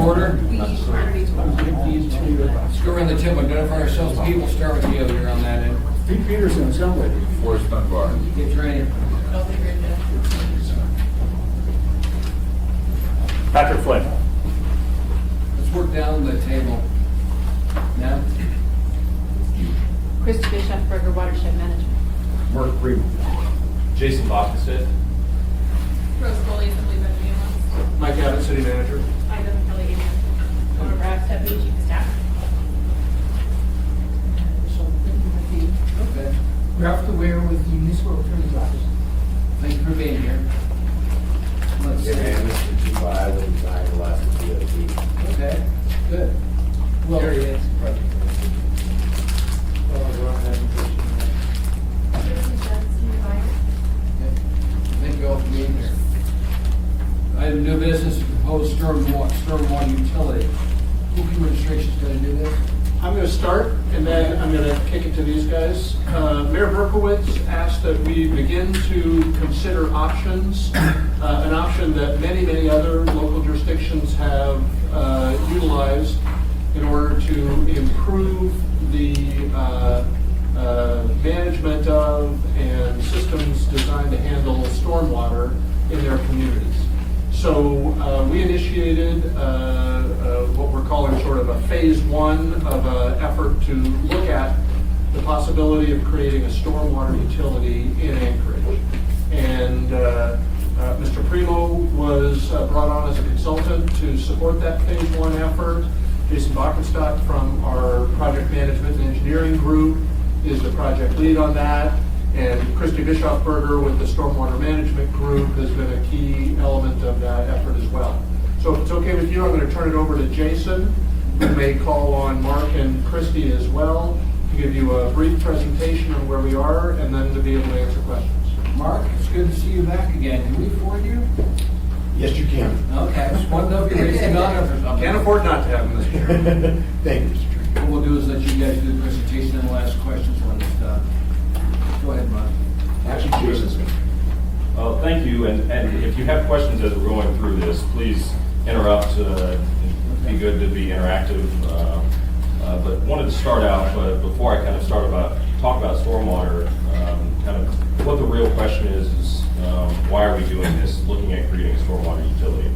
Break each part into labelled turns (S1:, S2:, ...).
S1: order.
S2: We already told
S1: Let's go around the table, identify ourselves. Pete, we'll start with you. You're on that end.
S3: Pete Peterson, Assembly.
S4: Forrest Dunbar.
S1: Get ready.
S3: Patrick Flynn.
S1: Let's work down the table. Now,
S2: Christy Bishop, Berger Watershed Management.
S4: Mark Primo.
S5: Jason Bachstead.
S6: Rose Foley, Assembly Benjamin.
S3: Mike Abbott, City Manager.
S6: Item Kelly Amen. Laura Brad, Deputy Chief of Staff.
S1: okay.
S7: Ralph DeWare with the Municipal Attorney's Office.
S1: Thank you for being here. Let's see.
S4: Yeah, Mr. Dubai, I live in Alaska, DOT.
S1: Okay, good.
S7: Well,
S1: There he is. Thank you all for being here. Item new business, proposed stormwater utility. Who administration's going to do this?
S3: I'm going to start, and then I'm going to kick it to these guys. Mayor Berkowitz asked that we begin to consider options, an option that many, many other local jurisdictions have utilized in order to improve the management of and systems designed to handle stormwater in their communities. So we initiated what we're calling sort of a phase one of an effort to look at the possibility of creating a stormwater utility in Anchorage. And Mr. Primo was brought on as a consultant to support that phase one effort. Jason Bachenstock from our project management and engineering group is the project lead on that. And Christy Bischofberger with the Stormwater Management Group has been a key element of that effort as well. So if it's okay with you, I'm going to turn it over to Jason, who may call on Mark and Christy as well to give you a brief presentation on where we are and then to be able to answer questions.
S1: Mark, it's good to see you back again. Can we afford you?
S4: Yes, you can.
S1: Okay, just wanted to know if you're raising honor for something.
S3: Can't afford not to have him, Mr. Chairman.
S4: Thank you, Mr. Chairman.
S1: What we'll do is let you guys do the presentation and we'll ask questions when it's done. Go ahead, Mark.
S4: Actually, Jason's going to.
S5: Well, thank you, and if you have questions as we're going through this, please interrupt. It'd be good to be interactive. But wanted to start out, but before I kind of talk about stormwater, kind of what the real question is why are we doing this, looking at creating a stormwater utility?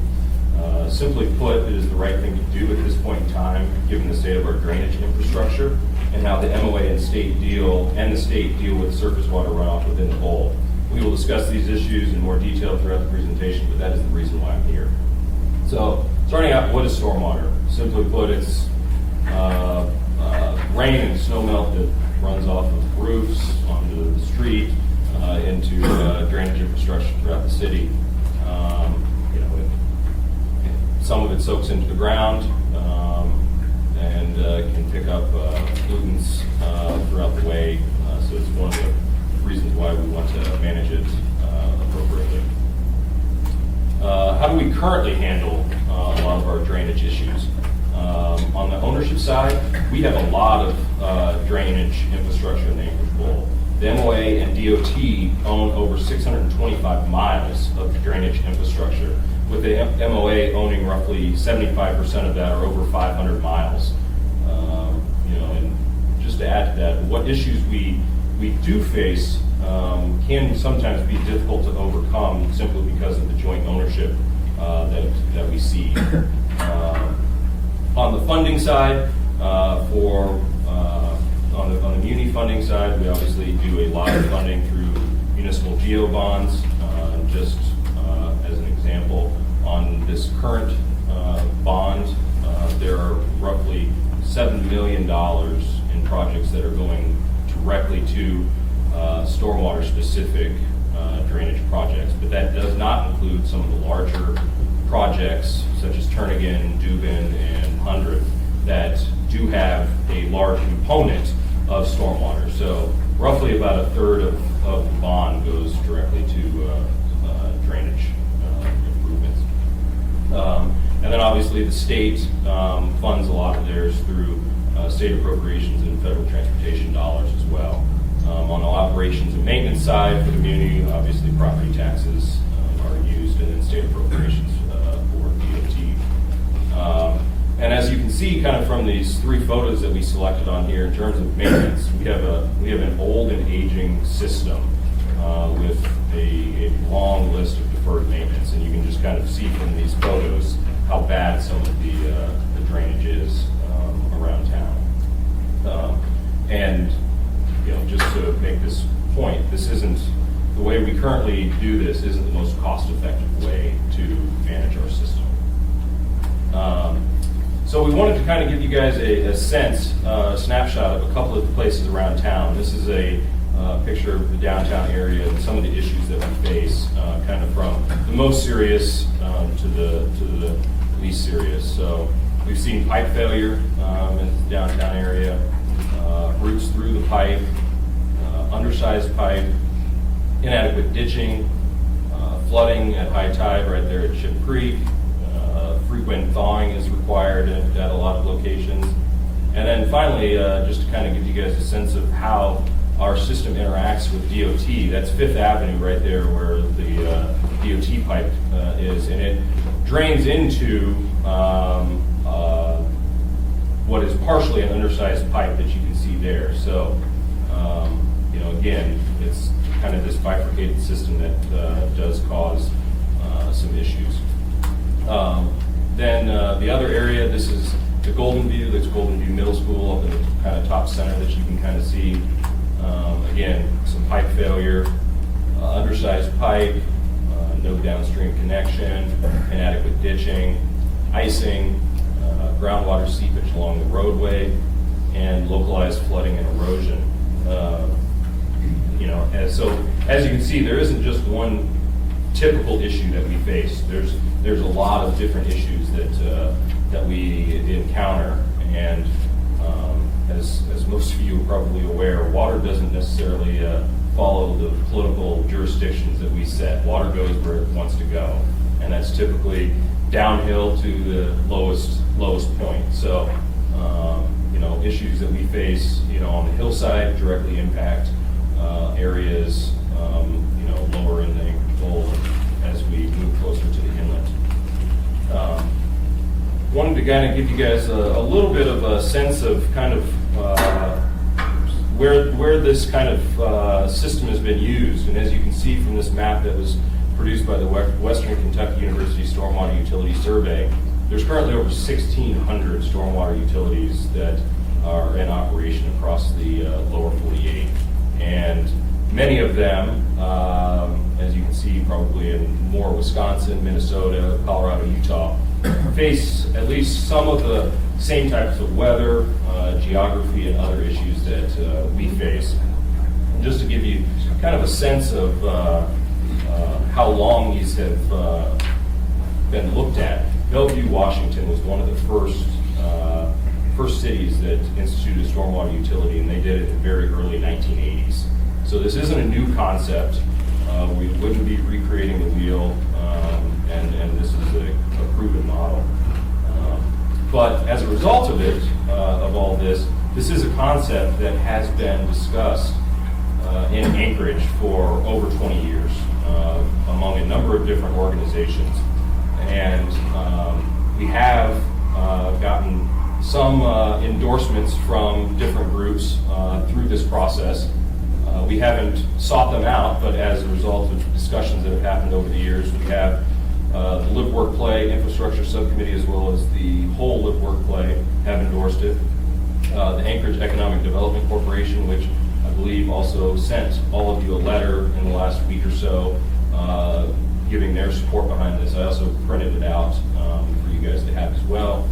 S5: Simply put, it is the right thing to do at this point in time, given the state of our drainage infrastructure and how the MOA and the state deal with surface water runoff within the bowl. We will discuss these issues in more detail throughout the presentation, but that is the reason why I'm here. So, starting out, what is stormwater? Simply put, it's rain and snow melt that runs off of roofs, onto the street, into drainage infrastructure throughout the city. Some of it soaks into the ground and can pick up pollutants throughout the way. So it's one of the reasons why we want to manage it appropriately. How do we currently handle a lot of our drainage issues? On the ownership side, we have a lot of drainage infrastructure in the Anchorage Bowl. The MOA and DOT own over 625 miles of drainage infrastructure, with the MOA owning roughly 75% of that, or over 500 miles. And just to add to that, what issues we do face can sometimes be difficult to overcome simply because of the joint ownership that we see. On the funding side, on the muni funding side, we obviously do a lot of funding through municipal geo bonds. Just as an example, on this current bond, there are roughly $7 million in projects that are going directly to stormwater-specific drainage projects. But that does not include some of the larger projects, such as Turnagain, Dubin, and 100th, that do have a large component of stormwater. So roughly about a third of the bond goes directly to drainage improvements. And then obviously the state funds a lot of theirs through state appropriations and federal transportation dollars as well. On the operations and maintenance side for the community, obviously property taxes are used, and then state appropriations for DOT. see kind of from these 3 photos that we selected on here in terms of maintenance, we have an old and aging system with a long list of deferred maintenance, and you can just kind of see from these photos how bad some of the drainage is around town. And just to make this point, this isn't the way we currently do this isn't the most cost-effective way to manage our system. So we wanted to kind of give you guys a sense, a snapshot of a couple of places around town. This is a picture of the downtown area and some of the issues that we face, kind of from the most serious to the least serious. So we've seen pipe failure in the downtown area, roots through the pipe, undersized pipe, inadequate ditching, flooding at high tide right there at Ship Creek. Frequent thawing is required at a lot of locations. And then finally, just to kind of give you guys a sense of how our system interacts with DOT, that's Fifth Avenue right there where the DOT pipe is, and it drains into what is partially an undersized pipe that you can see there. So, again, it's kind of this bifurcated system that does cause some issues. Then the other area, this is the Golden View, that's Golden View Middle School up in the kind of top center that you can kind of see. Again, some pipe failure, undersized pipe, no downstream connection, inadequate ditching, icing, groundwater seepage along the roadway, and localized flooding and erosion. As you can see, there isn't just one typical issue that we face. There's a lot of different issues that we encounter, and as most of you are probably aware, water doesn't necessarily follow the political jurisdictions that we set. Water goes where it wants to go, and that's typically downhill to the lowest point. So, issues that we face, on the hillside directly impact areas, lower in the bowl as we move closer to the inlet. Wanted to kind of give you guys a little bit of a sense of kind of where this kind of system has been used. And as you can see from this map that was produced by the Western Kentucky University Stormwater Utility Survey, there's currently over 1,600 stormwater utilities that are in operation across the lower 48. And many of them, as you can see probably in more Wisconsin, Minnesota, Colorado, Utah, face at least some of the same types of weather, geography, and other issues that we face. And just to give you kind of a sense of how long these have been looked at, Bellevue, Washington was one of the first cities that instituted a stormwater utility, and they did it in the very early 1980s. So this isn't a new concept. We wouldn't be recreating the wheel, and this is a proven model. But as a result of it, of all this is a concept that has been discussed in Anchorage for over 20 years among a number of different organizations. And we have gotten some endorsements from different groups through this process. We haven't sought them out, but as a result of discussions that have happened over the years, we have the Live Work Play Infrastructure Subcommittee as well as the whole Live Work Play have endorsed it. The Anchorage Economic Development Corporation, which I believe also sent all of you a letter in the last week or so giving their support behind this. I also printed it out for you guys to have as well.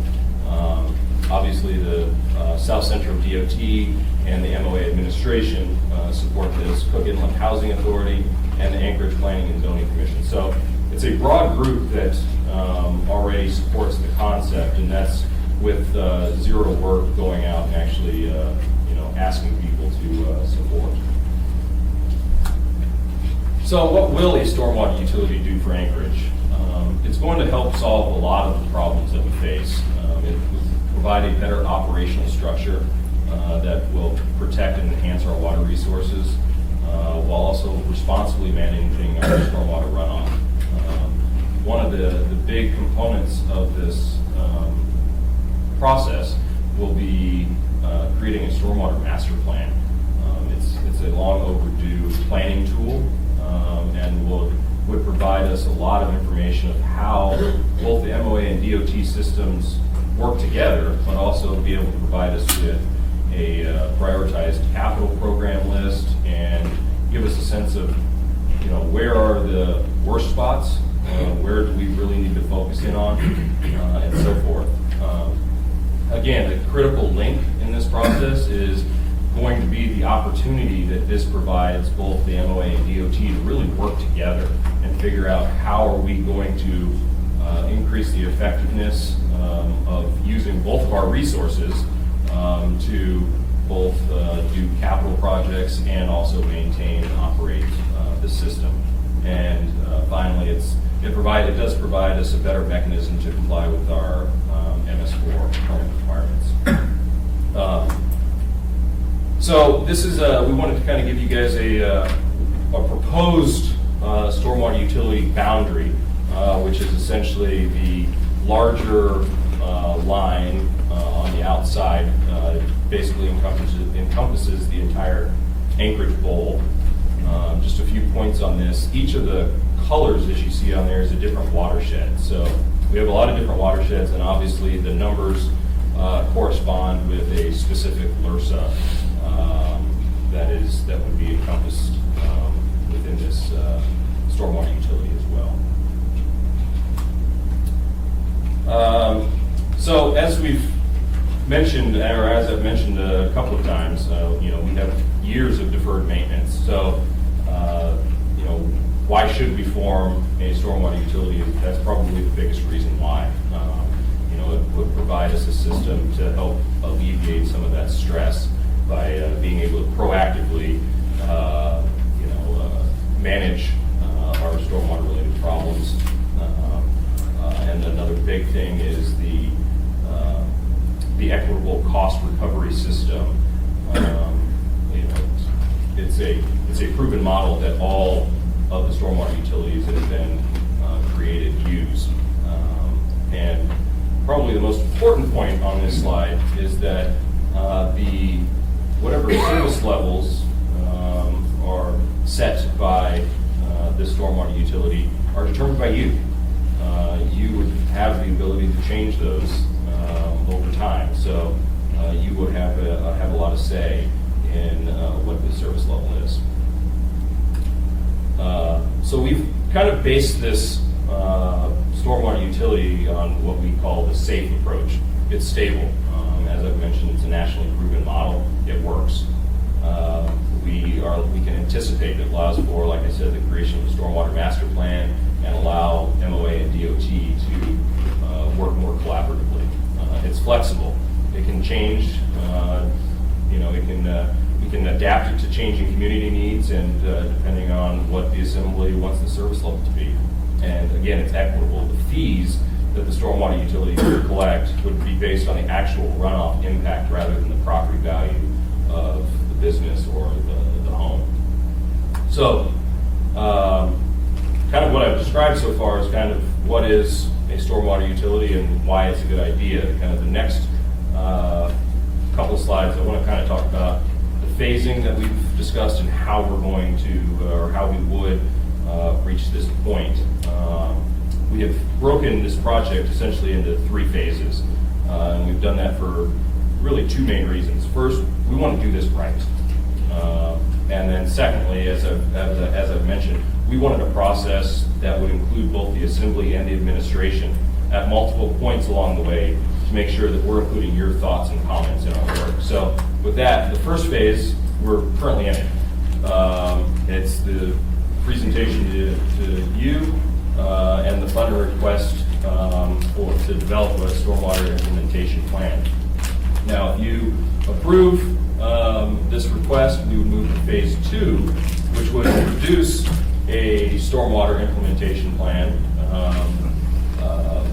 S5: Obviously, the South Central DOT and the MOA administration support this, Cook Inlet Housing Authority, and the Anchorage Planning and Zoning Commission. So it's a broad group that already supports the concept, and that's with zero work going out and actually asking people to support. So what will a stormwater utility do for Anchorage? It's going to help solve a lot of the problems that we face. It will provide a better operational structure that will protect and enhance our water resources while also responsibly managing our stormwater runoff. One of the big components of this process, we'll be creating a stormwater master plan. It's a long overdue planning tool, and would provide us a lot of information of how both the MOA and DOT systems work together, but also be able to provide us with a prioritized capital program list and give us a sense of, where are the worst spots, where do we really need to focus in on, and so forth. Again, the critical link in this process is going to be the opportunity that this provides both the MOA and DOT to really work together and figure out how are we going to increase the effectiveness of using both of our resources to both do capital projects and also maintain and operate the system. And finally, it does provide us a better mechanism to comply with our MS4 permit requirements. So this is we wanted to kind of give you guys a proposed stormwater utility boundary, which is essentially the larger line on the outside. Basically encompasses the entire Anchorage Bowl. Just a few points on this. Each of the colors, as you see on there, is a different watershed. So we have a lot of different watersheds, and obviously the numbers correspond with a specific LRSA that would be encompassed within this stormwater utility as well. So as we've mentioned, or as I've mentioned a couple of times, we have years of deferred maintenance. So, why should we form a stormwater utility? That's probably the biggest reason why. It would provide us a system to help alleviate some of that stress by being able to proactively, manage our stormwater-related problems. And another big thing is the equitable cost recovery system. It's a proven model that all of the stormwater utilities that have been created use. And probably the most important point on this slide is that whatever service levels are set by this stormwater utility are determined by you. You would have the ability to change those over time. So you would have a lot of say in what the service level is. So we've kind of based this stormwater utility on what we call the SAFE approach. It's stable. As I've mentioned, it's a nationally proven model. It works. We can anticipate it allows for, like I said, the creation of a stormwater master plan and allow MOA and DOT to work more collaboratively. It's flexible. It can change. We can adapt it to changing community needs and depending on what the assembly wants the service level to be. And again, it's equitable. The fees that the stormwater utility would collect would be based on the actual runoff impact rather than the property value of the business or the home. So, kind of what I've described so far is kind of what is a stormwater utility and why it's a good idea. Kind of the next couple of slides, I want to kind of talk about the phasing that we've discussed and how we're going to, or how we would reach this point. We have broken this project essentially into 3 phases, and we've done that for really 2 main reasons. First, we want to do this right, and then secondly, as I've mentioned, we wanted a process that would include both the assembly and the administration at multiple points along the way to make sure that we're including your thoughts and comments in our work. So with that, the first phase, we're currently in it. It's the presentation to you and the funding request to develop a stormwater implementation plan. Now, if you approve this request, we would move to phase 2, which would produce a stormwater implementation plan.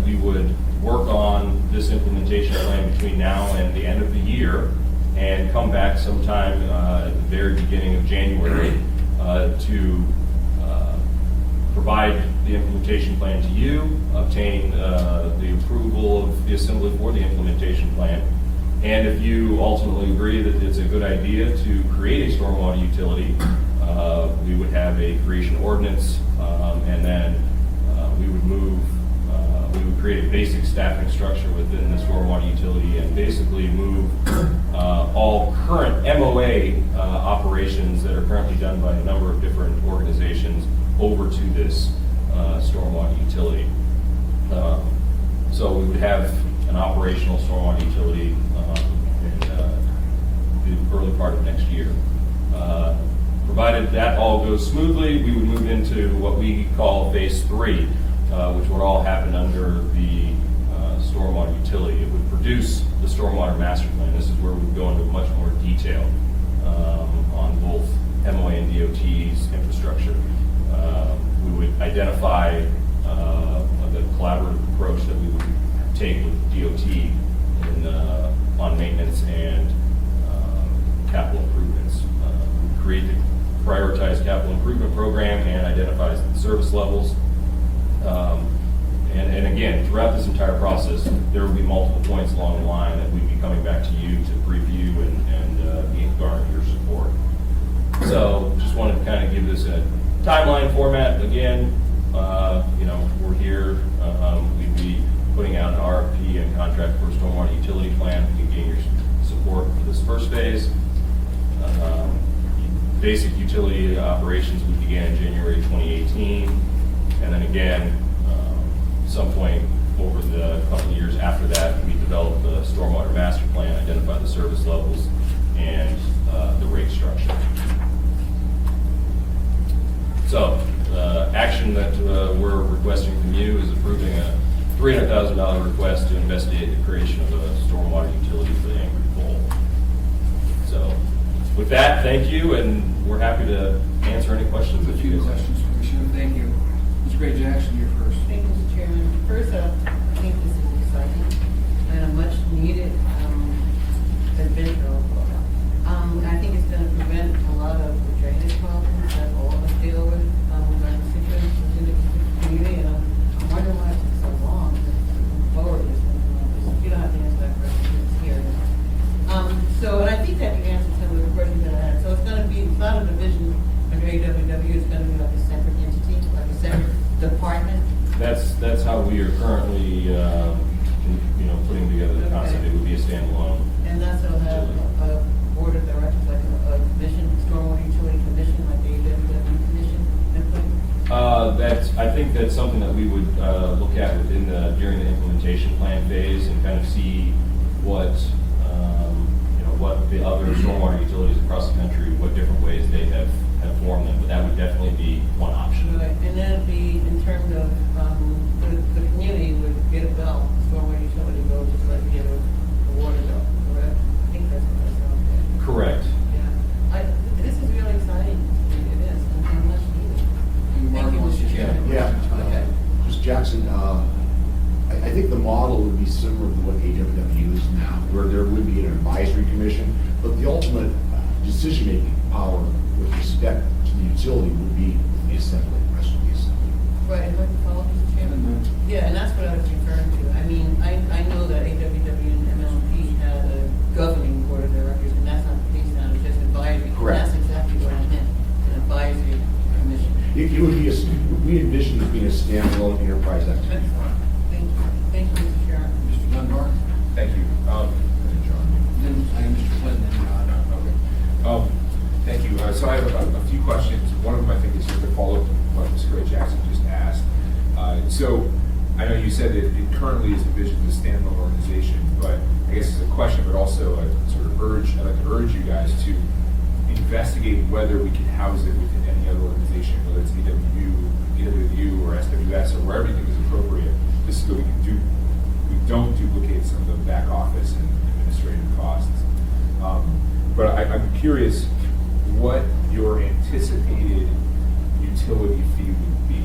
S5: We would work on this implementation plan between now and the end of the year and come back sometime at the very beginning of January to provide the implementation plan to you, obtain the approval of the assembly for the implementation plan. And if you ultimately agree that it's a good idea to create a stormwater utility, we would have a creation ordinance, and then we would create a basic staffing structure within the stormwater utility and basically move all current MOA operations that are currently done by a number of different organizations over to this stormwater utility. So we would have an operational stormwater utility in the early part of next year. Provided that all goes smoothly, we would move into what we call phase 3, which would all happen under the stormwater utility. It would produce the stormwater master plan. This is where we would go into much more detail on both MOA and DOT's infrastructure. We would identify the collaborative approach that we would take with DOT on maintenance and capital improvements. We would create the prioritized capital improvement program and identifies the service levels. And again, throughout this entire process, there will be multiple points along the line that we'd be coming back to you to review and garner your support. So just wanted to kind of give this a timeline format. Again, we're here. We'd be putting out an RFP and contract for a stormwater utility plan. We can gain your support for this first phase. Basic utility operations we began in January 2018. And then again, some point over the couple of years after that, we developed the stormwater master plan, identified the service levels, and the rate structure. So, action that we're requesting from you is approving a $300,000 request to investigate the creation of a stormwater utility for the Anchorage Bowl. So, with that, thank you, and we're happy to answer any questions.
S1: A few questions, Commissioner. Thank you. Mr. Gray Jackson, you're first.
S8: Thank you, Mr. Chairman. First up, I think this is exciting and a much needed adventure. I think it's going to prevent a lot of the drainage problems that all of us deal with in situations within the community. And I'm wondering why it took so long to move forward with this. You don't have to answer that question, it's here. And I think that you answered some of the questions that I had. So it's not a division under AWW, it's going to be like a separate entity, like a separate department.
S5: That's how we are currently, putting together the concept. It would be a standalone.
S8: And that's will have a board of directors, like a commission, stormwater utility commission, like the AWW commission, input?
S5: I think that's something that we would look at during the implementation plan phase and kind of see what the other stormwater utilities across the country, what different ways they have formed them. But that would definitely be one option.
S8: Right, and then it'd be in terms of, the community would get a bill, stormwater utility bill, just like we get a water bill, correct? I think that's what that's on.
S5: Correct.
S8: Yeah, this is really exciting, it is, and much needed. Thank you, Mr. Chairman.
S4: Yeah.
S8: Okay.
S4: Mr. Jackson, I think the model would be similar to what AWW is now, where there would be an advisory commission, but the ultimate decision-making power with respect to the utility would be the assembly, the rest of the assembly.
S8: Right, and what you follow, Mr. Chairman? Yeah, and that's what I was referring to. I mean, I know that AWW and MLP had a governing board of directors, and that's not the case now, it's just advisory.
S4: Correct.
S8: And that's exactly what I meant, an advisory commission.
S4: It would be we envision it being a standalone enterprise activity.
S8: Thank you. Thank you, Mr. Chairman.
S1: Mr. Dunbar?
S9: Thank you.
S1: Then Mr. Clinton.
S9: Okay. Thank you. So I have a few questions. One of them I think is just a follow-up to what Mr. Gray Jackson just asked. So I know you said that it currently is envisioned as a standalone organization, but I guess it's a question, but also a sort of I'd like to urge you guys to investigate whether we can house it within any other organization, whether it's EWU or SWS or wherever you think is appropriate, just so we don't duplicate some of the back office and administrative costs. But I'm curious what your anticipated utility fee would be.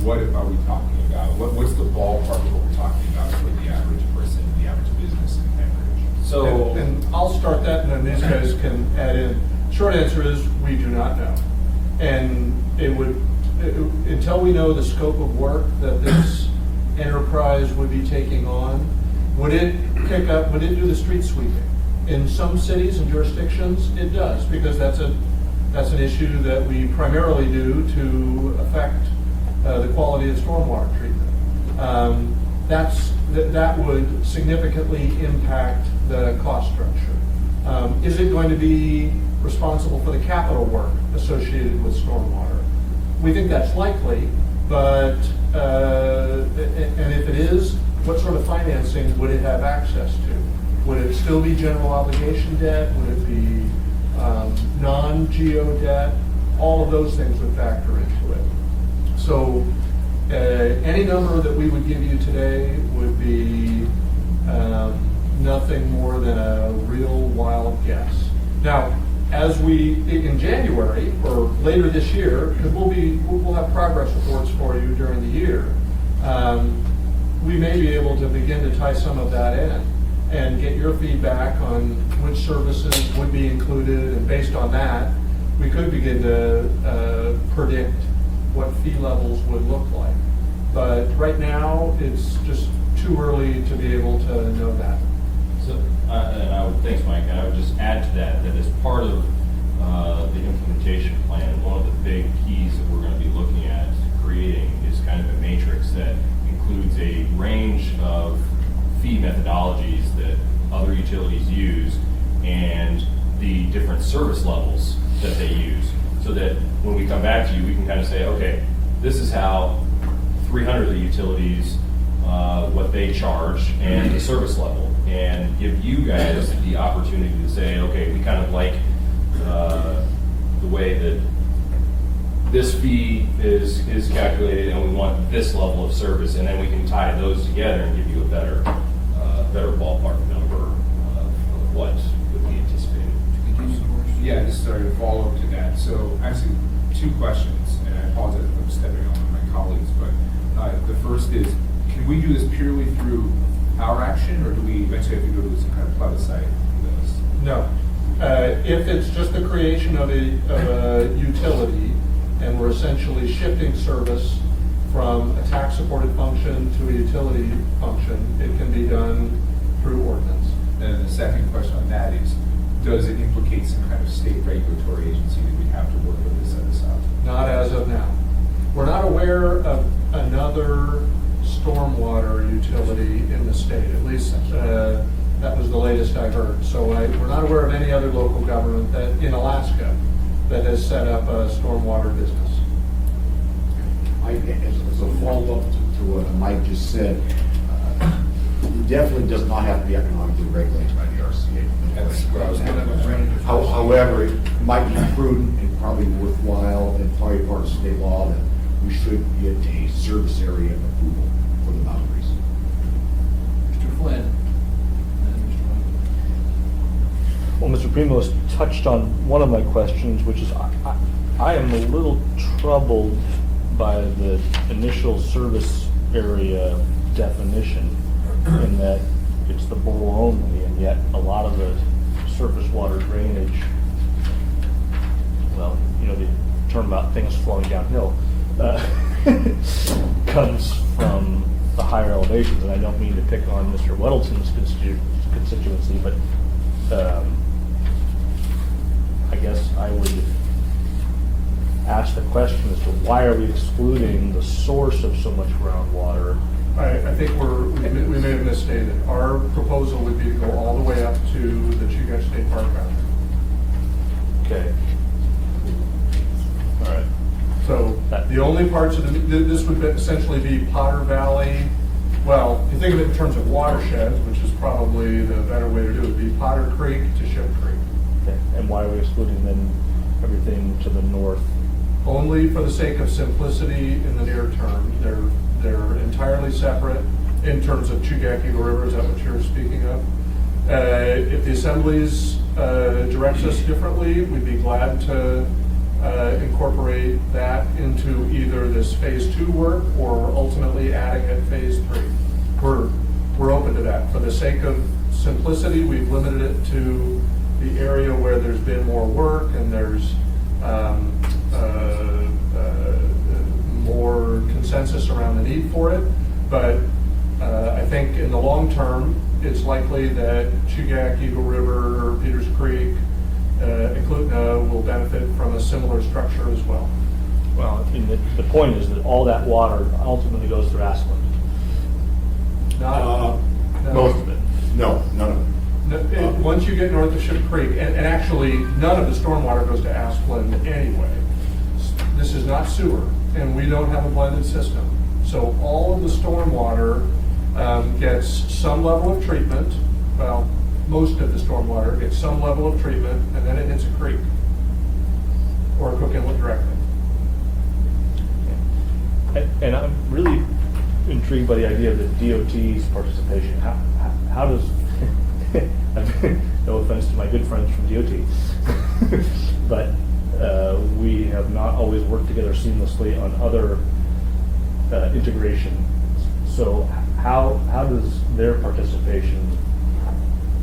S9: What are we talking about? What's the ballpark of what we're talking about for the average person, the average business in Anchorage?
S5: So,
S3: And I'll start that, and then these guys can add in. Short answer is, we do not know. And until we know the scope of work that this Enterprise would be taking on. Would it do the street sweeping? In some cities and jurisdictions, it does, because that's an issue that we primarily do to affect the quality of stormwater treatment. That would significantly impact the cost structure. Is it going to be responsible for the capital work associated with stormwater? We think that's likely, but, and if it is, what sort of financing would it have access to? Would it still be general obligation debt? Would it be non-geo debt? All of those things would factor into it. So any number that we would give you today would be nothing more than a real wild guess. Now, as in January or later this year, because we'll have progress reports for you during the year, we may be able to begin to tie some of that in and get your feedback on which services would be included, and based on that, we could begin to predict what fee levels would look like. But right now, it's just too early to be able to know that.
S5: So, thanks, Mike, and I would just add to that as part of the implementation plan, one of the big keys that we're going to be looking at creating is kind of a matrix that includes a range of fee methodologies that other utilities use and the different service levels that they use, so that when we come back to you, we can kind of say, okay, this is how 300 of the utilities, what they charge and the service level, and give you guys the opportunity to say, okay, we kind of like the way that this fee is calculated, and we want this level of service, and then we can tie those together and give you a better ballpark number of what would be anticipated.
S9: Yeah, just started to follow up to that. So actually, two questions, and I apologize if I'm stepping on my colleagues, but the first is, can we do this purely through our action, or do we eventually have to go to some kind of plebiscite for this?
S3: No. If it's just the creation of a utility, and we're essentially shifting service from a tax-supported function to a utility function, it can be done through ordinance.
S9: And the second question on that is, does it implicate some kind of state regulatory agency that we have to work with to set this up?
S3: Not as of now. We're not aware of another stormwater utility in the state, at least that was the latest I heard. So we're not aware of any other local government in Alaska that has set up a stormwater business.
S4: As a follow-up to what Mike just said, it definitely does not have to be economically regulated by the RCA.
S9: That's what I was wondering.
S4: However, it might be prudent and probably worthwhile, and probably part of state law, that we should get a service area approval for the boundaries.
S1: Mr. Flynn. And then Mr. Michael.
S10: Well, Mr. Primos touched on one of my questions, which is I am a little troubled by the initial service area definition, in that it's the bowl only, and yet a lot of the surface water drainage, well, you know, the term about things flowing downhill, comes from the higher elevations. And I don't mean to pick on Mr. Weddleton's constituency, but I guess I would ask the question as to why are we excluding the source of so much groundwater?
S3: I think we may have misstated. Our proposal would be to go all the way up to the Chugach State Park boundary.
S10: Okay. All right.
S3: So the only parts of this would essentially be Potter Valley. Well, if you think of it in terms of watersheds, which is probably the better way to do it, would be Potter Creek to Ship Creek.
S10: Okay. And why are we excluding then everything to the north?
S3: Only for the sake of simplicity in the near term. They're entirely separate in terms of Chugach Eagle River. Is that what you're speaking of? If the assemblies directs us differently, we'd be glad to incorporate that into either this phase 2 work or ultimately adding it phase 3. We're open to that. For the sake of simplicity, we've limited it to the area where there's been more work and there's more consensus around the need for it. But I think in the long term, it's likely that Chugach, Eagle River, Peters Creek, and Clutna will benefit from a similar structure as well.
S10: Well, and the point is that all that water ultimately goes through Ashland.
S3: Not, no.
S4: Most of it. No, none of it.
S3: Once you get north of Ship Creek, and actually, none of the stormwater goes to Ashland anyway. This is not sewer, and we don't have a blended system. So all of the stormwater gets some level of treatment. Well, most of the stormwater gets some level of treatment, and then it hits a creek or a Cook Inlet directly.
S10: And I'm really intrigued by the idea of the DOT's participation. How does, no offense to my good friends from DOT, but we have not always worked together seamlessly on other integration. So how does their participation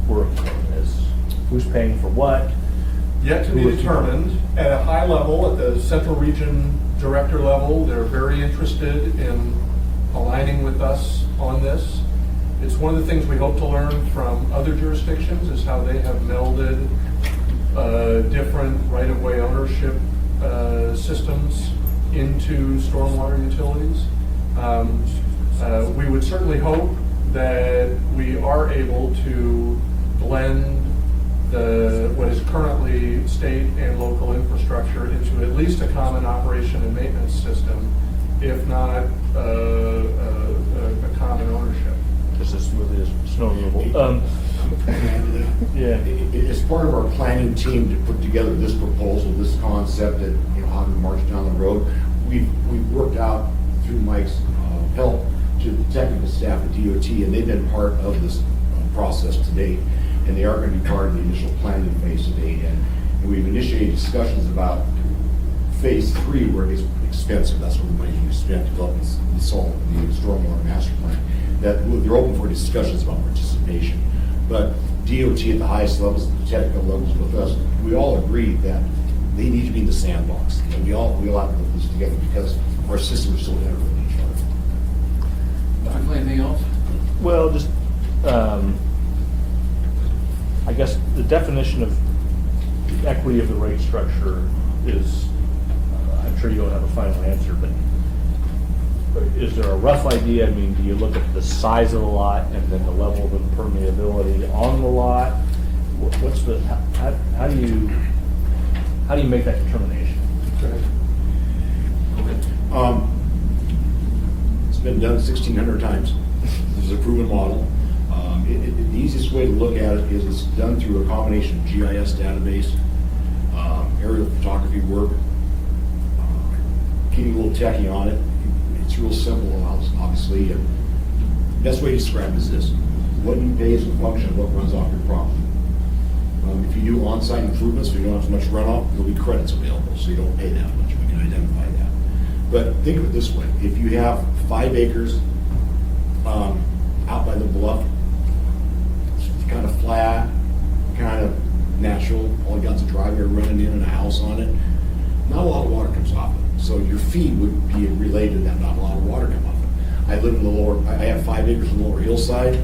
S10: work? Who's paying for what?
S3: Yet to be determined. At a high level, at the central region director level, they're very interested in aligning with us on this. It's one of the things we hope to learn from other jurisdictions is how they have melded different right-of-way ownership systems into stormwater utilities. We would certainly hope that we are able to blend what is currently state and local infrastructure into at least a common operation and maintenance system, if not a common ownership.
S10: Just as smoothly as snow removal. Yeah.
S4: It's part of our planning team to put together this proposal, this concept that, how to march down the road. We've worked out through Mike's help to the technical staff at DOT, and they've been part of this process to date, and they are going to be part of the initial planning phase to date. And we've initiated discussions about phase 3, where it gets expensive. That's where the money is spent developing the stormwater master plan. That they're open for discussions about participation. But DOT at the highest levels, the technical levels with us, we all agree that they need to be in the sandbox. And we all have to put this together because our systems are so integral in each other.
S1: Dr. Clay, anything else?
S10: Well, just, I guess the definition of the equity of the rate structure is, I'm sure you don't have a final answer, but is there a rough idea? I mean, do you look at the size of the lot and then the level of impermeability on the lot? What's the, how do you make that determination?
S4: It's been done 1,600 times. This is a proven model. The easiest way to look at it is it's done through a combination of GIS database, aerial photography work, getting a little techie on it. It's real simple, obviously. And the best way to describe it is this: what you pay is a function of what runs off your property. If you do on-site improvements, so you don't have as much runoff, there'll be credits available, so you don't pay that much. We can identify that. But think of it this way: if you have 5 acres out by the bluff, it's kind of flat, kind of natural, all you got is a driveway running in and a house on it, not a lot of water comes off it. So your fee would be related to that, not a lot of water come off it. I live in the lower, I have 5 acres in the lower hillside.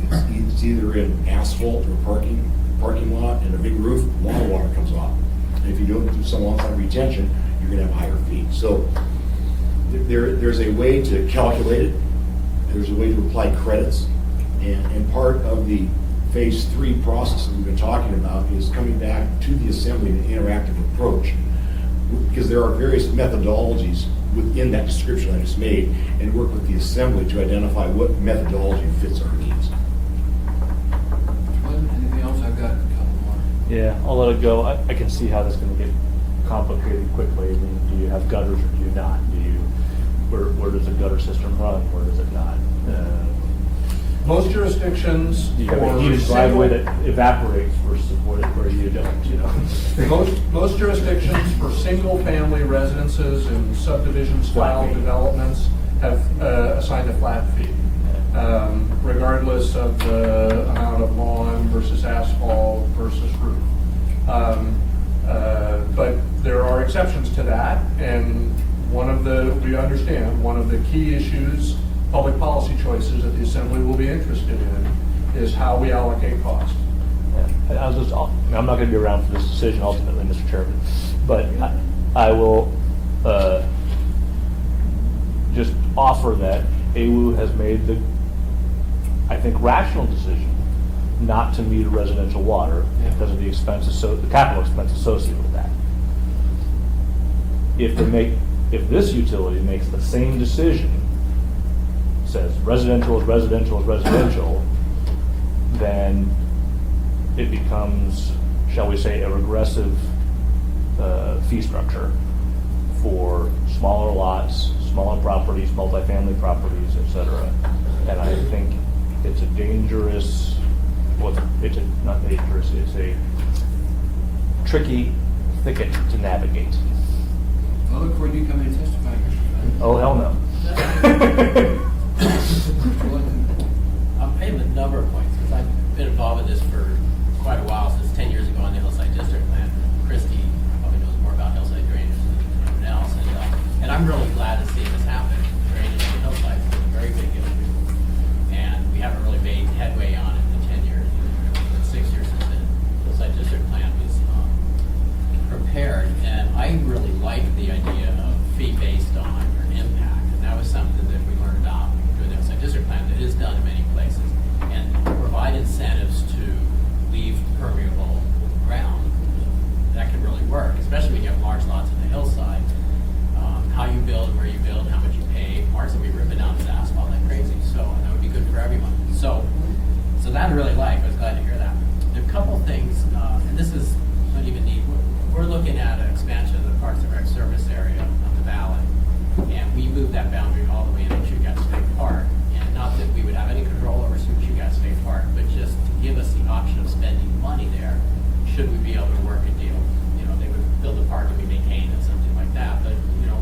S4: It's either in asphalt or parking lot and a big roof, a lot of water comes off. And if you do it through some on-site retention, you're gonna have a higher fee. So there's a way to calculate it. There's a way to apply credits. And part of the phase 3 process that we've been talking about is coming back to the assembly in an interactive approach, because there are various methodologies within that description I just made, and work with the assembly to identify what methodology fits our needs.
S1: Anything else? I've got a couple more.
S10: Yeah, I'll let it go. I can see how this is going to get complicated quickly. I mean, do you have gutters or do you not? Where does a gutter system run? Where does it not?
S3: Most jurisdictions
S10: Do you have a
S3: for
S10: heated driveway
S3: single-
S10: that evaporates versus where you don't, you know?
S3: Most jurisdictions for single-family residences and subdivision-style
S10: Flat fee.
S3: developments have assigned a flat fee, regardless of the amount of lawn versus asphalt versus roof. But there are exceptions to that, and we understand one of the key issues public policy choices that the Assembly will be interested in is how we allocate cost.
S10: Yeah. I'm not going to be around for this decision ultimately, Mr. Chairman, but I will just offer that AWU has made the, I think, rational decision not to meter residential water because of the expenses, so the capital expense associated with that. If this utility makes the same decision, says residential is residential is residential, then it becomes, shall we say, a regressive fee structure for smaller lots, smaller properties, multifamily properties, et cetera. And I think it's a dangerous, not dangerous, it's a tricky thicket to navigate.
S1: I look forward to you coming and testifying, Mr. Fenn.
S10: Oh, hell no.
S11: I have a number of points, because I've been involved with this for quite a while, since 10 years ago on the Hillside District plan. Christie probably knows more about Hillside drainage than anyone else, and I'm really glad to see this happen. Drainage on Hillside is a very big issue, and we haven't really made headway on it in 10 years, even 6 years since the Hillside District plan was prepared, and I really like the idea of fee based on your impact, and that was something that we learned about through the Hillside District plan that is done in many places, and provide incentives to leave permeable ground. That can really work, especially when you have large lots in the hillside. How you build, where you build, how much you pay, parts will be ripping down this asphalt like crazy, so that would be good for everyone. So that I really like, I was glad to hear that. There are a couple things, and this is not even neat, we're looking at an expansion of the Parks and Rec service area of the valley, and we moved that boundary all the way into Chugach State Park. And not that we would have any control over Chugach State Park, but just to give us the option of spending money there, should we be able to work a deal. You know, they would build a park to be maintained and something like that, but, you know,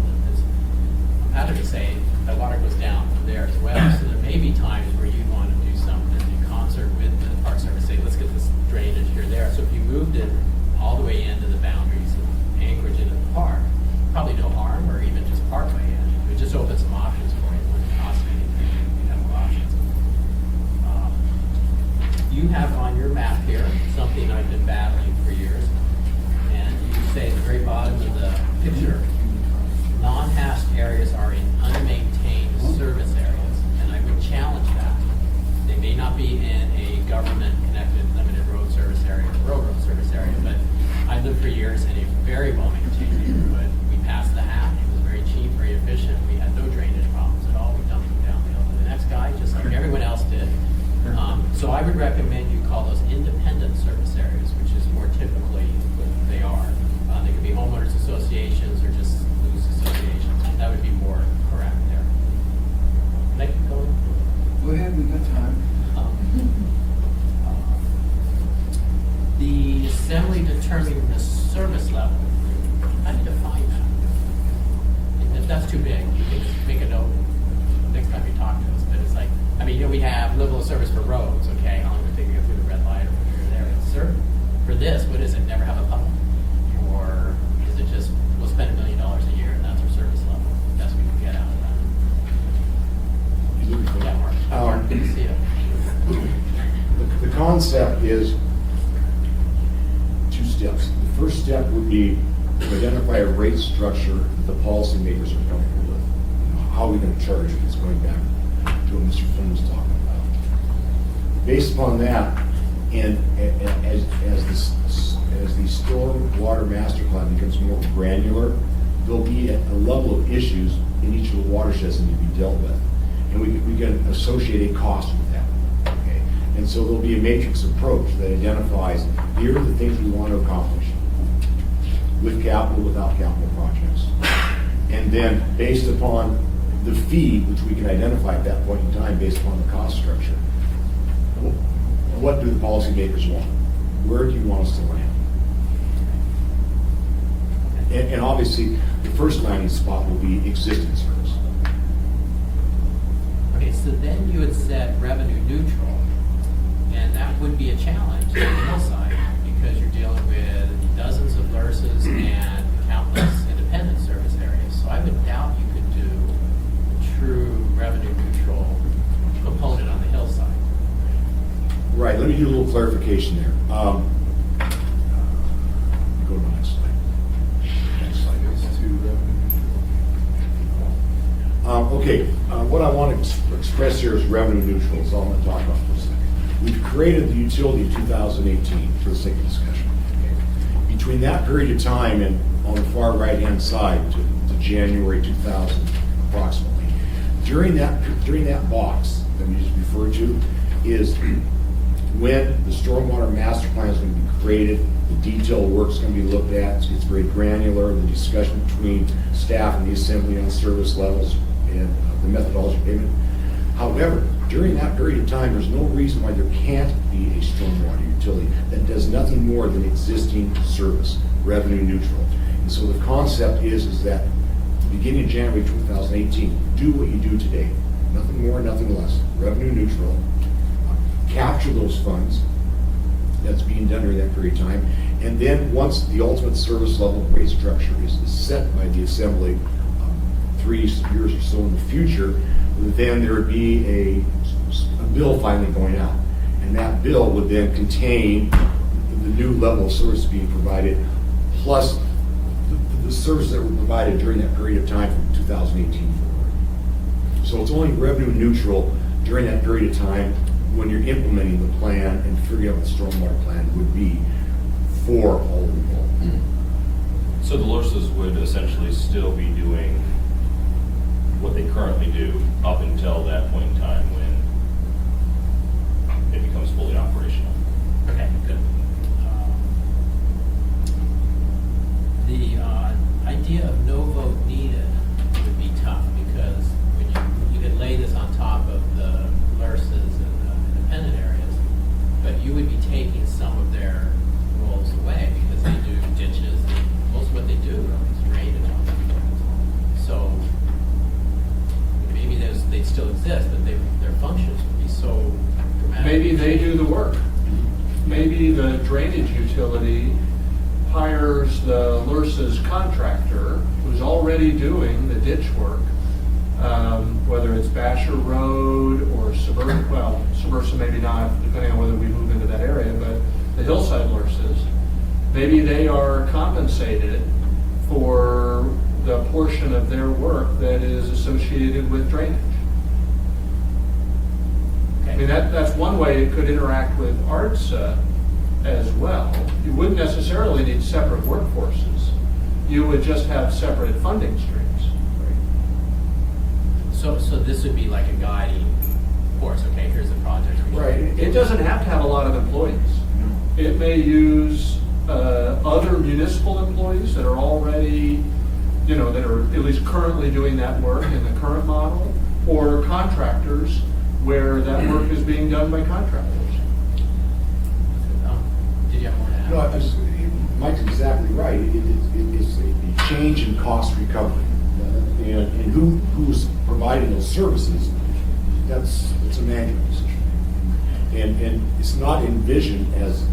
S11: I'm happy to say that water goes down from there as well, so there may be times where you want to do something in concert with the Park Service, say, let's get this drainage here there. So if you moved it all the way into the boundaries of Anchorage into the park, probably no harm, or even just partway in. It would just open some options for you. It wouldn't cost anything. You'd have more options. You have on your map here something I've been battling for years, and you say at the very bottom of the picture, non-hashed areas are in unmaintained service areas, and I would challenge that. They may not be in a government-connected limited road service area or road service area, but I lived for years in a very well-maintained neighborhood. We passed the hat. It was very cheap, very efficient. We had no drainage problems at all. We dumped them down the hill to the next guy, just like everyone else did. So I would recommend you call those independent service areas, which is more typically what they are. They could be homeowners associations or just loose associations. That would be more correct there. Can I keep going?
S1: Go ahead, we've got time.
S11: The assembly determining the service level. How do you define that? If that's too big, you can just make a note next time you talk to us. But it's like, I mean, you know, we have level of service for roads, okay? How long would it take to go through the red light or from here to there? It's certain. For this, what is it? Never have a puddle? Or is it just, we'll spend $1 million a year and that's our service level? That's what we can get out of that. Yeah, Mark. Mark, good to see you.
S4: The concept is two steps. The first step would be to identify a rate structure that the policymakers are comfortable with. You know, how are we going to charge if it's going back to what Mr. Flynn was talking about. Based upon that, and as the storm water master plan becomes more granular, there'll be a level of issues in each of the watersheds that need to be dealt with. And we can associate a cost with that. Okay? And so there'll be a matrix approach that identifies, here are the things we want to accomplish with capital, without capital projects. And then based upon the fee, which we can identify at that point in time based upon the cost structure, what do the policymakers want? Where do you want us to land? And obviously, the first landing spot will be existing service.
S11: Okay, so then you had said revenue neutral, and that would be a challenge on the hillside because you're dealing with dozens of nurses and countless independent service areas. So I would doubt you could do a true revenue neutral
S4: right, let me do a little clarification there. Go to the next slide. Next slide. Okay, what I want to express here is revenue neutral, is all I'm going to talk about for a second. We've created the utility in 2018 for the sake of discussion. Okay? Between that period of time and on the far right-hand side to January 2000 approximately, during that box that we just referred to is when the stormwater master plan is going to be created, the detailed work is going to be looked at, it's very granular, the discussion between staff and the assembly on service levels and the methodology payment. However, during that period of time, there's no reason why there can't be a stormwater utility that does nothing more than existing service, revenue neutral. And so the concept is that beginning of January 2018, do what you do today. Nothing more, nothing less. Revenue neutral. Capture those funds. That's being done during that period of time. And then once the ultimate service level rate structure is set by the assembly 3 years or so in the future, then there would be a bill finally going out. And that bill would then contain the new level of service being provided, plus the service that were provided during that period of time from 2018 forward. So it's only revenue neutral during that period of time when you're implementing the plan and figuring out what the stormwater plan would be for all involved.
S5: So the LURSs would essentially still be doing what they currently do up until that point in time when it becomes fully operational.
S11: Okay, good. The idea of no vote needed would be tough, because when you could lay this on top of the LURSs and the independent areas, but you would be taking some of their roles away, because they do ditches, and most of what they do is drainage. So maybe they'd still exist, but their functions would be so dramatic.
S3: Maybe they do the work. Maybe the drainage utility hires the LURS's contractor who's already doing the ditch work, whether it's Basher Road or Subursa maybe not, depending on whether we move into that area, but the hillside LURS's, maybe they are compensated for the portion of their work that is associated with drainage. I mean, that's one way it could interact with ARTSA as well. You wouldn't necessarily need separate workforces. You would just have separate funding streams.
S11: So this would be like a guiding force. Okay, here's the project.
S3: Right. It doesn't have to have a lot of employees. It may use other municipal employees that are already, that are at least currently doing that work in the current model, or contractors where that work is being done by contractors.
S11: Did you have more to add?
S4: No, Mike's exactly right. It's a change in cost recovery. And who's providing those services, it's a management decision. And it's not envisioned as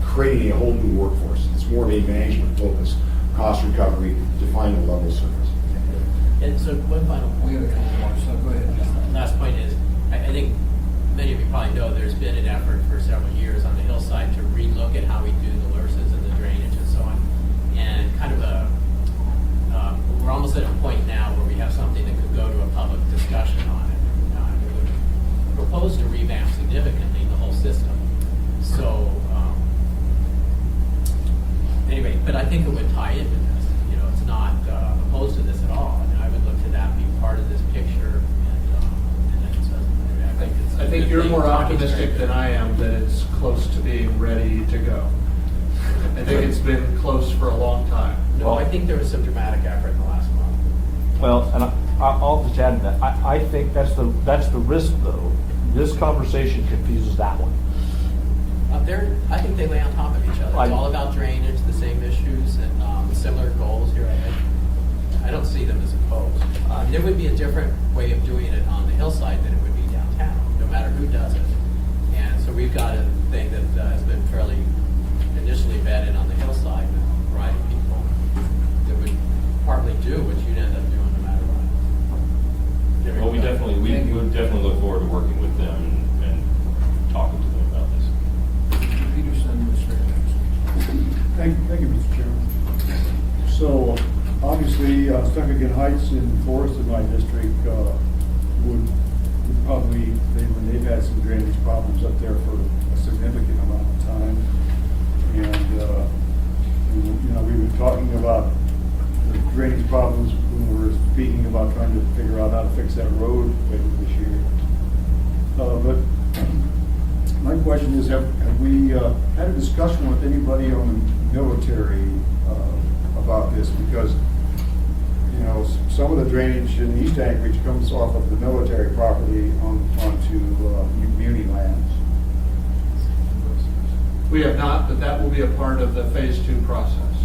S4: creating a whole new workforce. It's more of a management focus, cost recovery, defining a level of service.
S11: And so one final
S1: We
S11: point.
S1: have a couple more, so go ahead.
S11: Last point is, I think many of you probably know there's been an effort for several years on the hillside to relook at how we do the LURSs and the drainage and so on. And kind of we're almost at a point now where we have something that could go to a public discussion on it. It would propose to revamp significantly the whole system. So, anyway, but I think it would tie into this. It's not opposed to this at all. I mean, I would look to that being part of this picture.
S3: I think you're more optimistic than I am that it's close to being ready to go. I think it's been close for a long time.
S11: No, I think there was some dramatic effort in the last month.
S10: Well, and I'll just add to that. I think that's the risk, though. This conversation confuses that one.
S11: I think they lay on top of each other. It's all about drainage, the same issues, and similar goals here. I don't see them as opposed. There would be a different way of doing it on the hillside than it would be downtown, no matter who does it. And so we've got a thing that has been fairly initially vetted on the hillside with a variety of people that would partly do what you'd end up doing no matter what.
S5: Well, we would definitely look forward to working with them and talking to them about this.
S12: So, obviously, Stuckagon Heights in Forest in my district would probably, they've had some drainage problems up there for a significant amount of time. And, you know, we've been talking about the drainage problems when we were speaking about trying to figure out how to fix that road later this year. But my question is, have we had a discussion with anybody on the military about this? Because, you know, some of the drainage in East Anchorage comes off of the military property onto muni lands.
S3: We have not, but that will be a part of the phase 2 process.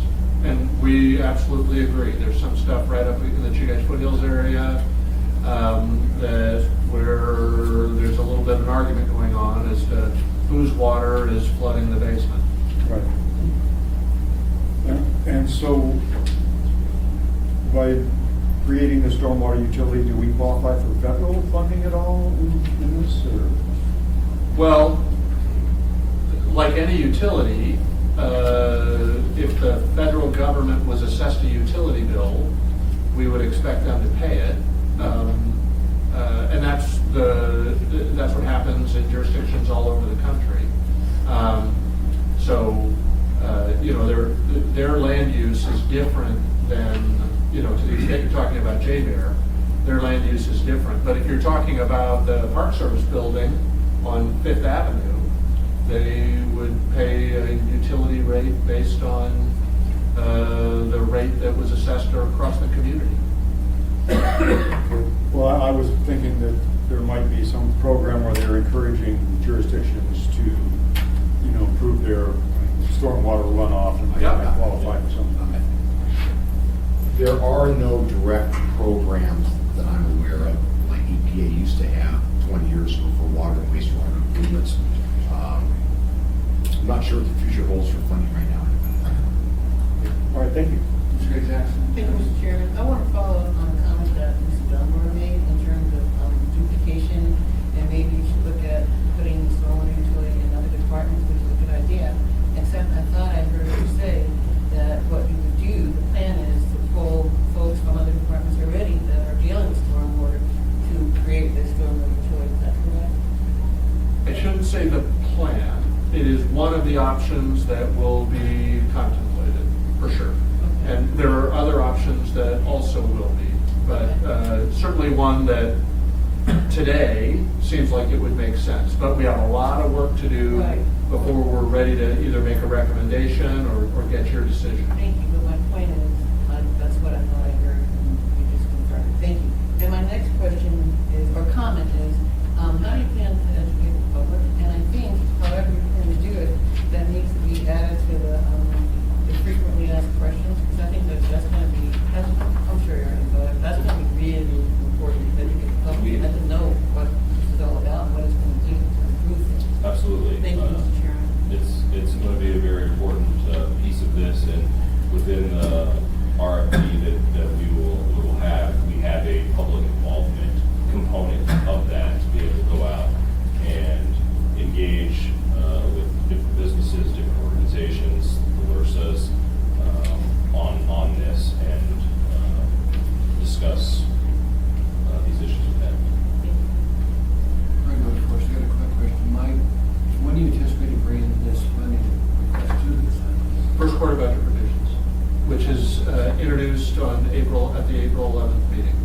S3: And we absolutely agree. There's some stuff right up in the Chugach Foothills area that where there's a little bit of an argument going on as to whose water is flooding the basement.
S12: Right. And so, by creating the stormwater utility, do we qualify for federal funding at all in this, or?
S3: Well, like any utility, if the federal government was assessed a utility bill, we would expect them to pay it. And that's what happens in jurisdictions all over the country. You know, their land use is different than, you know, to the extent you're talking about J-Bear, their land use is different. But if you're talking about the Park Service building on Fifth Avenue, they would pay a utility rate based on the rate that was assessed across the community.
S12: Well, I was thinking that there might be some program where they're encouraging jurisdictions to, you know, improve their stormwater runoff and they might qualify for something.
S4: There are no direct programs that I'm aware of, like EPA used to have 20 years ago for water and wastewater improvements. I'm not sure what the future holds for funding right now.
S12: All right, thank you.
S1: Mr. Jackson?
S8: Thank you, Mr. Chairman. I want to follow up on a comment that Mr. Dunbar made in terms of duplication, and maybe you should look at putting stormwater utility in other departments, which is a good idea. Except I thought I heard you say that what you would do, the plan is to pull folks from other departments already that are dealing with stormwater to create this stormwater utility. Is that correct?
S3: I shouldn't say the plan. It is one of the options that will be contemplated, for sure. And there are other options that also will be, but certainly one that today seems like it would make sense. But we have a lot of work to do
S8: Right.
S3: before we're ready to either make a recommendation or get your decision.
S8: Thank you, but my point is, that's what I thought I heard, and you just confirmed. Thank you. And my next question is, or comment is, how do you plan to educate the public? And I think, however you plan to do it, that needs to be added to the frequently asked questions, because I think that's going to be, I'm sure you're already know that, that's going to be really important to educate the public and let them know what this is all about and what it's going to do to improve things.
S5: Absolutely.
S8: Thank you, Mr. Chairman.
S5: It's going to be a very important piece of this, and within the RFP that we will have, we have a public involvement component of that to be able to go out and engage with different businesses, different organizations, the LRSAs, on this and discuss these issues with them.
S1: Regular course, I got a quick question. Mike, when do you anticipate bringing this funding request to the Senate?
S3: First quarter budget revisions, which is introduced on at the April 11th meeting.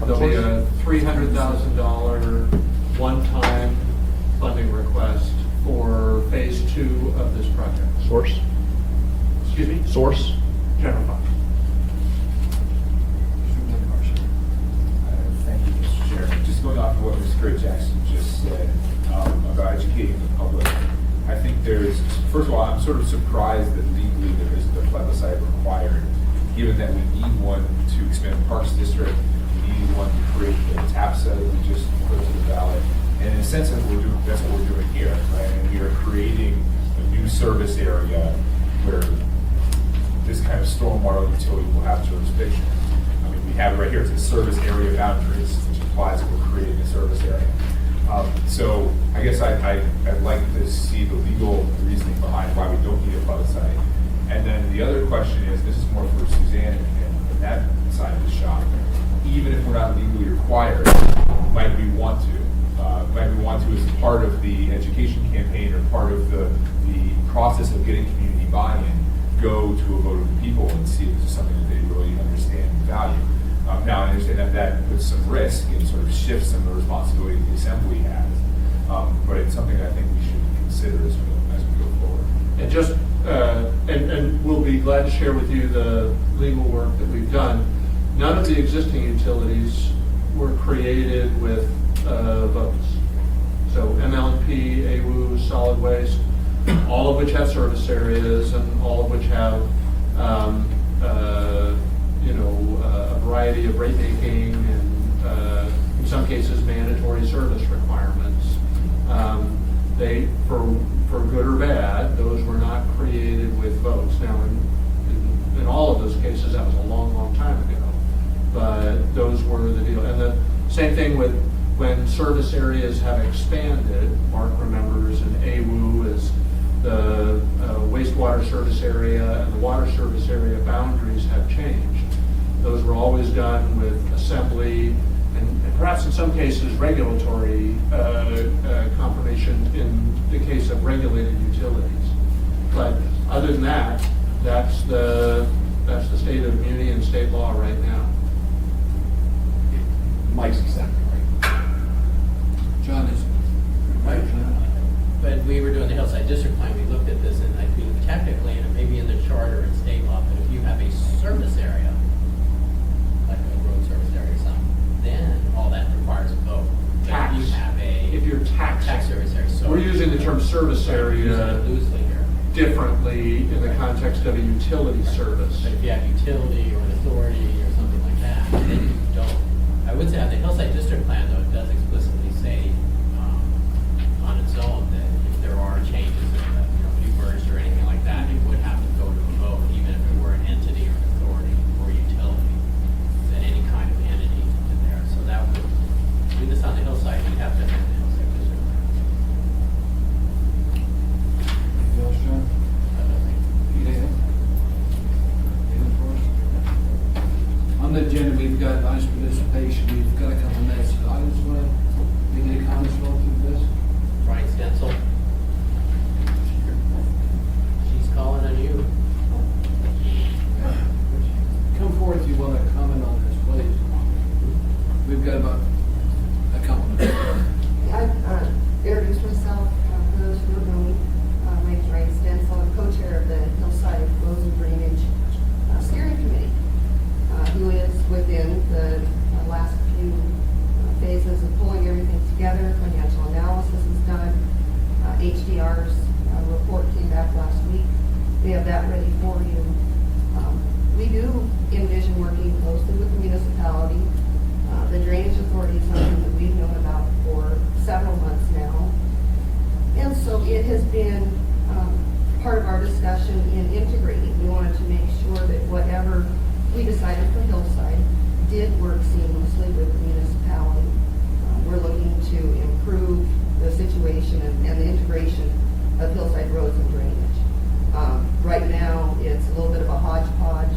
S3: There'll be a $300,000 one-time funding request for phase 2 of this project.
S10: Source?
S3: Excuse me?
S10: Source?
S3: General fund.
S9: Thank you, Mr. Chair. Just going off of what Mr. Gray Jackson just said about educating the public, I think first of all, I'm sort of surprised that legally there isn't a plebiscite required, given that we need one to expand the Parks District, we need one to create the TAPSA that we just put to the ballot. And in a sense, that's what we're doing here, right? And we are creating a new service area where this kind of stormwater utility will have jurisdiction. I mean, we have it right here, it's a service area boundaries, which implies that we're creating a service area. So I guess I'd like to see the legal reasoning behind why we don't need a plebiscite. And then the other question is, this is more for Suzanne and that side of the shop, even if we're not legally required, might we want to? Might we want to, as part of the education campaign or part of the process of getting community buy-in, go to a vote of the people and see if this is something that they really understand and value? Now, I understand that that puts some risk and sort of shifts some of the responsibility the assembly has, but it's something that I think we should consider as we go forward.
S3: And just, and we'll be glad to share with you the legal work that we've done. None of the existing utilities were created with votes. So MLP, AWU, solid waste, all of which have service areas and all of which have, a variety of rate making and, in some cases, mandatory service requirements. They, for good or bad, those were not created with votes. Now, in all of those cases, that was a long, long time ago. But those were the deal. And the same thing with when service areas have expanded. Mark remembers in AWU is the wastewater service area and the water service area boundaries have changed. Those were always done with assembly and perhaps in some cases regulatory confirmation in the case of regulated utilities. But other than that, that's the state of Muni and state law right now.
S4: Mike's exactly right.
S1: John is, right?
S11: When we were doing the Hillside District Plan, we looked at this, and I think technically, and it may be in the charter and state law, but if you have a service area, like a road service area or something, then all that requires a vote. But
S3: Tax.
S11: If you have
S3: If you're
S11: tax service area, so.
S3: We're using the term service
S11: Using
S3: area
S11: it loosely here.
S3: differently in the context of a utility service.
S11: But if you have utility or an authority or something like that, then you don't. I would say on the Hillside District Plan, though, it does explicitly say on its own that if there are changes that be merged or anything like that, it would have to go to a vote, even if it were an entity or an authority or utility, then any kind of entity in there. So that would do this on the hillside, you'd have to have the Hillside District Plan.
S1: Anything else, John? Anything? Anything for us? On the agenda, we've got honest participation, we've got a couple minutes. I just want to make any comments relative to this?
S11: Brian Stencil. She's calling on you.
S1: Come forward if you want to comment on this, please. We've got about a couple minutes.
S13: I introduced myself, for those who don't know me. My name's Ryan Stencil. I'm co-chair of the Hillside Roads and Drainage Steering Committee, who is within the last few phases of pulling everything together. Financial analysis is done. HDR's report came back last week. We have that ready for you. We do envision working closely with the municipality. The Drainage Authority is something that we've known about for several months now. And so it has been part of our discussion in integrating. We wanted to make sure that whatever we decided for Hillside did work seamlessly with the municipality. We're looking to improve the situation and the integration of Hillside roads and drainage. Right now, it's a little bit of a hodgepodge.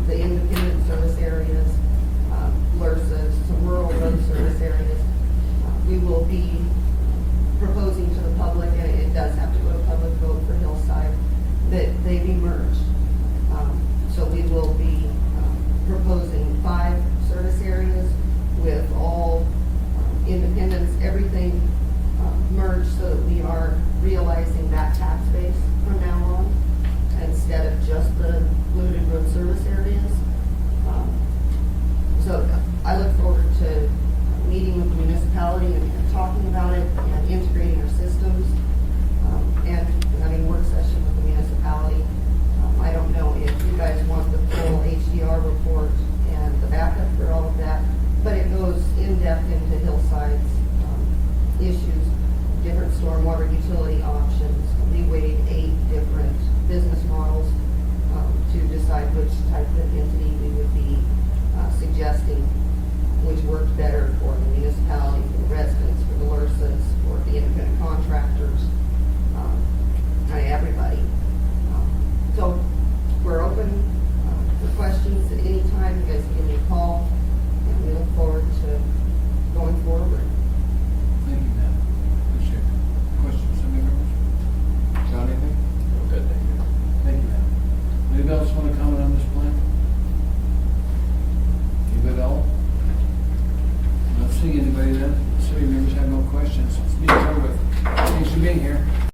S13: The independent service areas, versus some rural road service areas. We will be proposing to the public, and it does have to go to public vote for Hillside, that they be merged. So we will be proposing 5 service areas with all independents, everything merged so that we are
S1: questions. It's me, with. Thanks for being here.